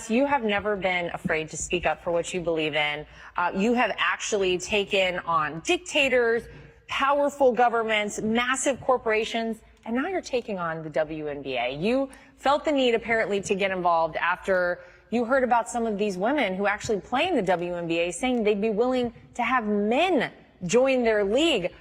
You have never been afraid to speak up for what you believe in. You have actually taken on dictators, powerful governments, massive corporations, and now you're taking on the WNBA. You felt the need, apparently, to get involved after you heard about some of these women who actually play in the WNBA saying they'd be willing to have men join their league.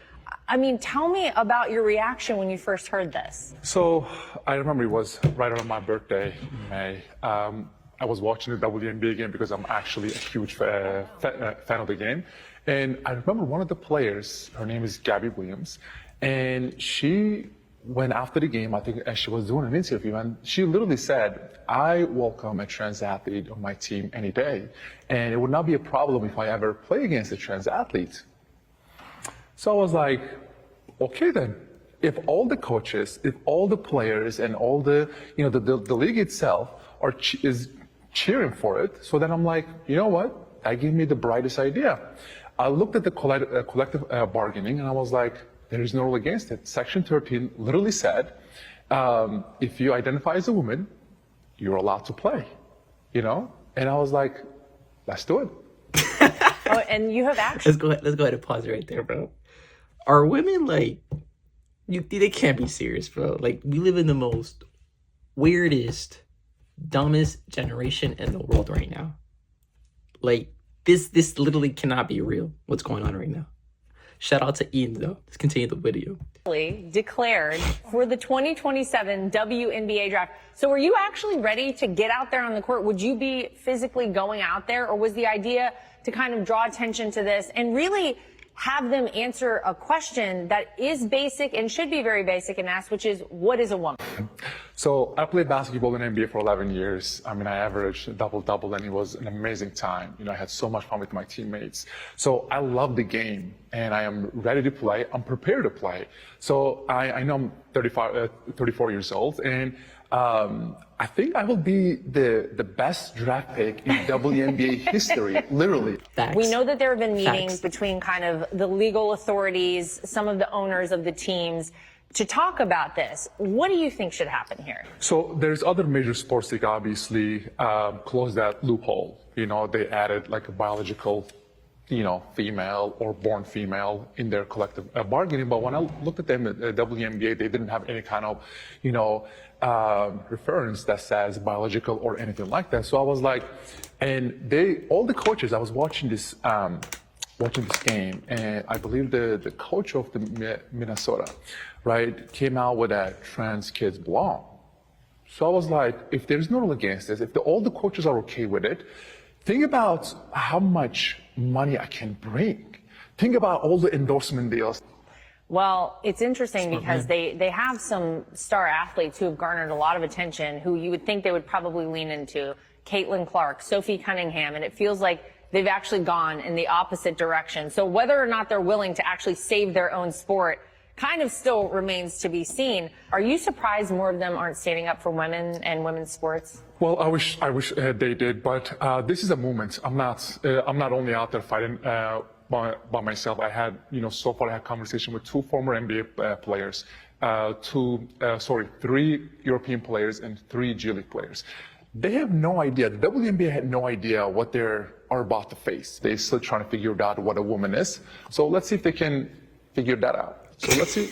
I mean, tell me about your reaction when you first heard this. So I remember it was right around my birthday in May. I was watching the WNBA game because I'm actually a huge fan of the game. And I remember one of the players, her name is Gabby Williams, and she went after the game, I think she was doing an interview, and she literally said, I welcome a trans athlete on my team any day, and it would not be a problem if I ever play against a trans athlete. So I was like, okay then. If all the coaches, if all the players and all the, the league itself is cheering for it, so then I'm like, you know what? That gave me the brightest idea. I looked at the collective bargaining and I was like, there is no rule against it. Section 13 literally said, if you identify as a woman, you're allowed to play, And I was like, let's do it. Oh, and you have actually. Let's go ahead and pause right there, bro. Are women they can't be serious, bro. Like, we live in the most weirdest, dumbest generation in the world right now. Like, this literally cannot be real, what's going on right now. Shout out to Ian, though. Let's continue the video. Declared for the 2027 WNBA draft. So were you actually ready to get out there on the court? Would you be physically going out there, or was the idea to kind of draw attention to this and really have them answer a question that is basic and should be very basic and asked, which is, what is a woman? So I played basketball in NBA for 11 years. I mean, I averaged double-double, and it was an amazing time. I had so much fun with my teammates. So I love the game, and I am ready to play. I'm prepared to play. So I know I'm 34 years old, and I think I will be the best draft pick in WNBA history, literally. Facts. We know that there have been meetings between kind of the legal authorities, some of the owners of the teams, to talk about this. What do you think should happen here? So there's other major sports league obviously closed that loophole. They added like a biological, female or born female in their collective bargaining. But when I looked at them at WNBA, they didn't have any kind of, reference that says biological or anything like that. So I was like, and all the coaches, I was watching this game, and I believe the coach of the Minnesota, right, came out with that trans kids belong. So I was like, if there's no rule against this, if all the coaches are okay with it, think about how much money I can bring. Think about all the endorsement deals. Well, it's interesting because they have some star athletes who have garnered a lot of attention, who you would think they would probably lean into. Caitlin Clark, Sophie Cunningham, and it feels like they've actually gone in the opposite direction. So whether or not they're willing to actually save their own sport kind of still remains to be seen. Are you surprised more of them aren't standing up for women and women's sports? Well, I wish they did, but this is a movement. I'm not only out there fighting by myself. I had, so far I had conversation with 2 former NBA players, 3 European players and 3 G League players. They have no idea. The WNBA had no idea what they are about to face. They're still trying to figure out what a woman is. So let's see if they can figure that out. So let's see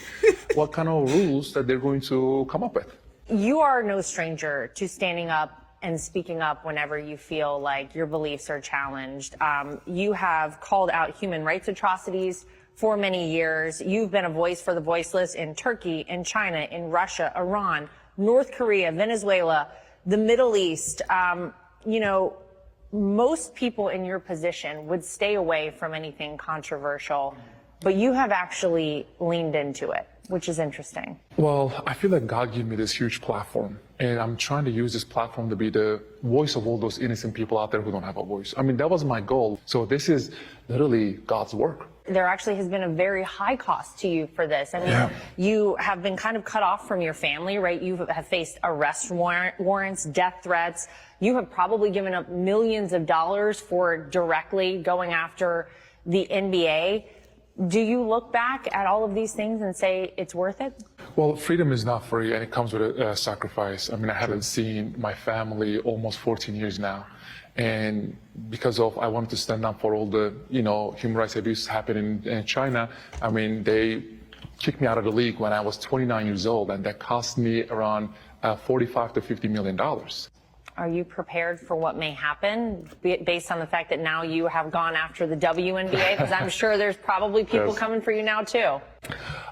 what kind of rules that they're going to come up with. You are no stranger to standing up and speaking up whenever you feel like your beliefs are challenged. You have called out human rights atrocities for many years. You've been a voice for the voiceless in Turkey, in China, in Russia, Iran, North Korea, Venezuela, the Middle East. Most people in your position would stay away from anything controversial, but you have actually leaned into it, which is interesting. Well, I feel like God gave me this huge platform, and I'm trying to use this platform to be the voice of all those innocent people out there who don't have a voice. I mean, that was my goal. So this is literally God's work. There actually has been a very high cost to you for this. I mean, you have been kind of cut off from your family, right? You have faced arrest warrants, death threats. You have probably given up millions of dollars for directly going after the NBA. Do you look back at all of these things and say it's worth it? Well, freedom is not free, and it comes with a sacrifice. I mean, I haven't seen my family almost 14 years now. And because of, I wanted to stand up for all the, human rights abuse happening in China. I mean, they kicked me out of the league when I was 29 years old, and that cost me around $45 to $50 million. Are you prepared for what may happen based on the fact that now you have gone after the WNBA? Because I'm sure there's probably people coming for you now too.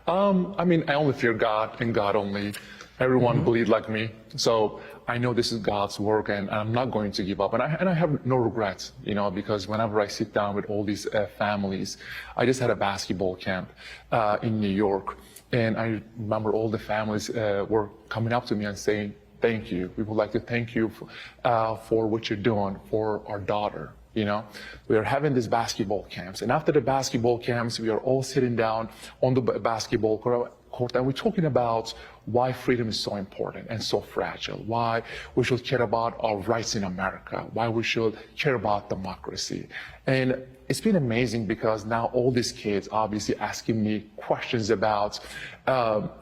I mean, I only fear God and God only. Everyone bleed like me. So I know this is God's work, and I'm not going to give up. And I have no regrets, because whenever I sit down with all these families, I just had a basketball camp in New York. And I remember all the families were coming up to me and saying, thank you. We would like to thank you for what you're doing for our daughter. We are having these basketball camps. And after the basketball camps, we are all sitting down on the basketball court, and we're talking about why freedom is so important and so fragile, why we should care about our rights in America, why we should care about democracy. And it's been amazing because now all these kids obviously asking me questions about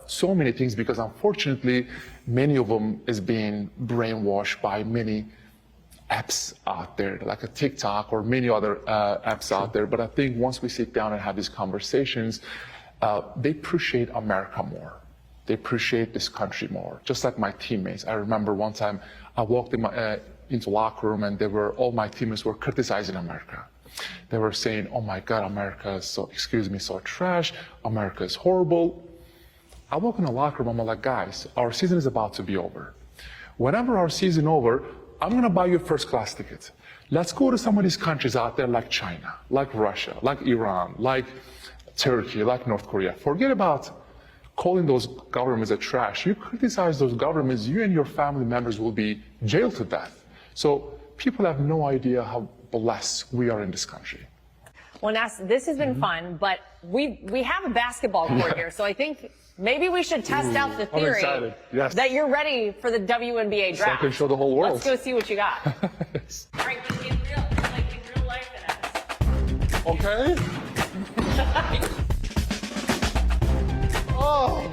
so many things, because unfortunately, many of them is being brainwashed by many apps out there, like a TikTok or many other apps out there. But I think once we sit down and have these conversations, they appreciate America more. They appreciate this country more, just like my teammates. I remember one time I walked into locker room, and all my teammates were criticizing America. They were saying, oh my God, America is so trash. America is horrible. I walk in the locker room, I'm like, guys, our season is about to be over. Whenever our season over, I'm gonna buy you a first class ticket. Let's go to some of these countries out there like China, like Russia, like Iran, like Turkey, like North Korea. Forget about calling those governments a trash. You criticize those governments, you and your family members will be jailed to death. So people have no idea how blessed we are in this country. Well, Enes, this has been fun, but we have a basketball court here, so I think maybe we should test out the theory that you're ready for the WNBA draft. So I can show the whole world. Let's go see what you got. Yes. All right, but in real life, Enes. Okay. Oh.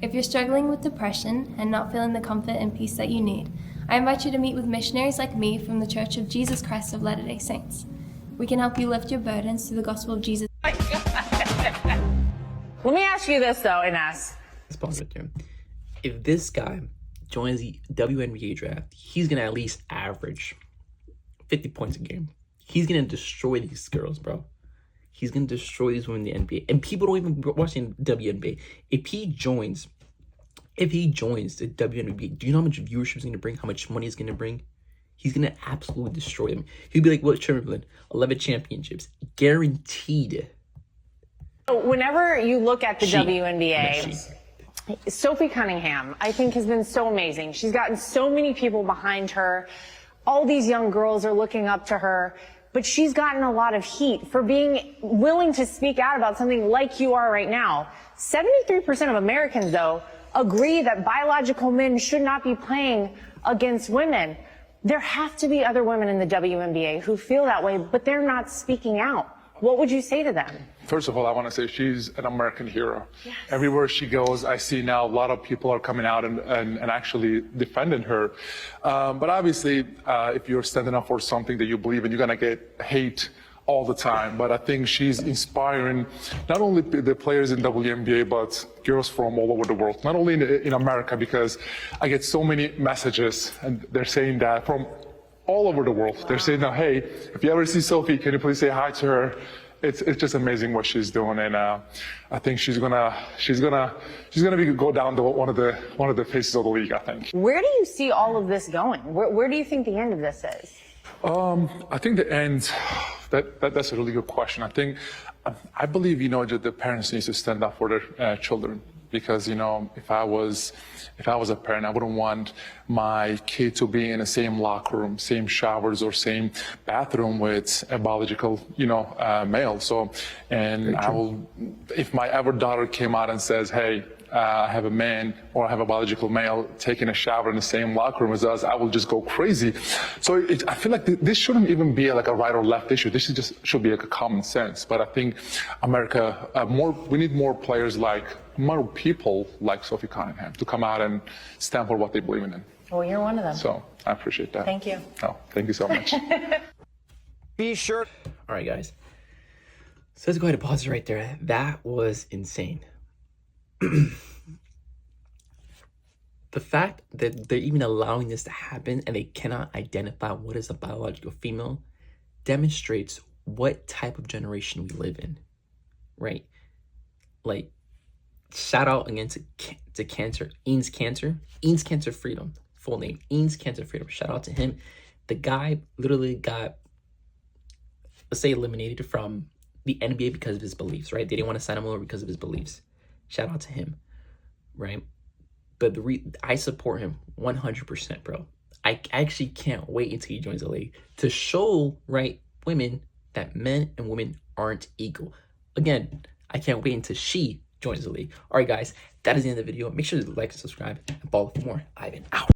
If you're struggling with depression and not feeling the comfort and peace that you need, I invite you to meet with missionaries like me from the Church of Jesus Christ of Latter-day Saints. We can help you lift your burdens through the gospel of Jesus. Let me ask you this, though, Enes. Let's pause it there. If this guy joins the WNBA draft, he's going to at least average 50 points a game. He's going to destroy these girls, bro. He's going to destroy these women in the NBA. And people don't even watch the WNBA. If he joins the WNBA, do you know how much viewership he's going to bring? How much money he's going to bring? He's going to absolutely destroy them. He'll be like Will Chamberlain, 11 championships. Guaranteed. Whenever you look at the WNBA, Sophie Cunningham, I think, has been so amazing. She's gotten so many people behind her. All these young girls are looking up to her. But she's gotten a lot of heat for being willing to speak out about something like you are right now. 73% of Americans, though, agree that biological men should not be playing against women. There have to be other women in the WNBA who feel that way, but they're not speaking out. What would you say to them? First of all, I want to say she's an American hero. Yes. Everywhere she goes, I see now a lot of people are coming out and actually defending her. But obviously, if you're standing up for something that you believe in, you're going to get hate all the time. But I think she's inspiring not only the players in WNBA, but girls from all over the world, not only in America, because I get so many messages and they're saying that from all over the world. They're saying now, hey, if you ever see Sophie, can you please say hi to her? It's just amazing what she's doing, and I think she's gonna go down to one of the faces of the league, I think. Where do you see all of this going? Where do you think the end of this is? I think the end. That's a really good question. I believe that the parents need to stand up for their children, because if I was a parent, I wouldn't want my kid to be in the same locker room, same showers, or same bathroom with a biological male. So, and I will, if my ever daughter came out and says, hey, I have a man or I have a biological male taking a shower in the same locker room as us, I will just go crazy. So I feel like this shouldn't even be like a right or left issue. This should be like a common sense. But I think America, we need more players more people like Sophie Cunningham to come out and stand for what they believe in. Well, you're one of them. So I appreciate that. Thank you. Oh, thank you so much. Be sure. All right, guys. So let's go ahead and pause it right there. That was insane. The fact that they're even allowing this to happen and they cannot identify what is a biological female demonstrates what type of generation we live in, right? Like, shout out again to Kanter, Enes Kanter Freedom, full name, Enes Kanter Freedom. Shout out to him. The guy literally got, let's say, eliminated from the NBA because of his beliefs, right? They didn't want to sign him over because of his beliefs. Shout out to him, right? But I support him 100%, bro. I actually can't wait until he joins the league to show, right, women that men and women aren't equal. Again, I can't wait until she joins the league. All right, guys, that is the end of the video. Make sure to like and subscribe and follow for more. Ivan out.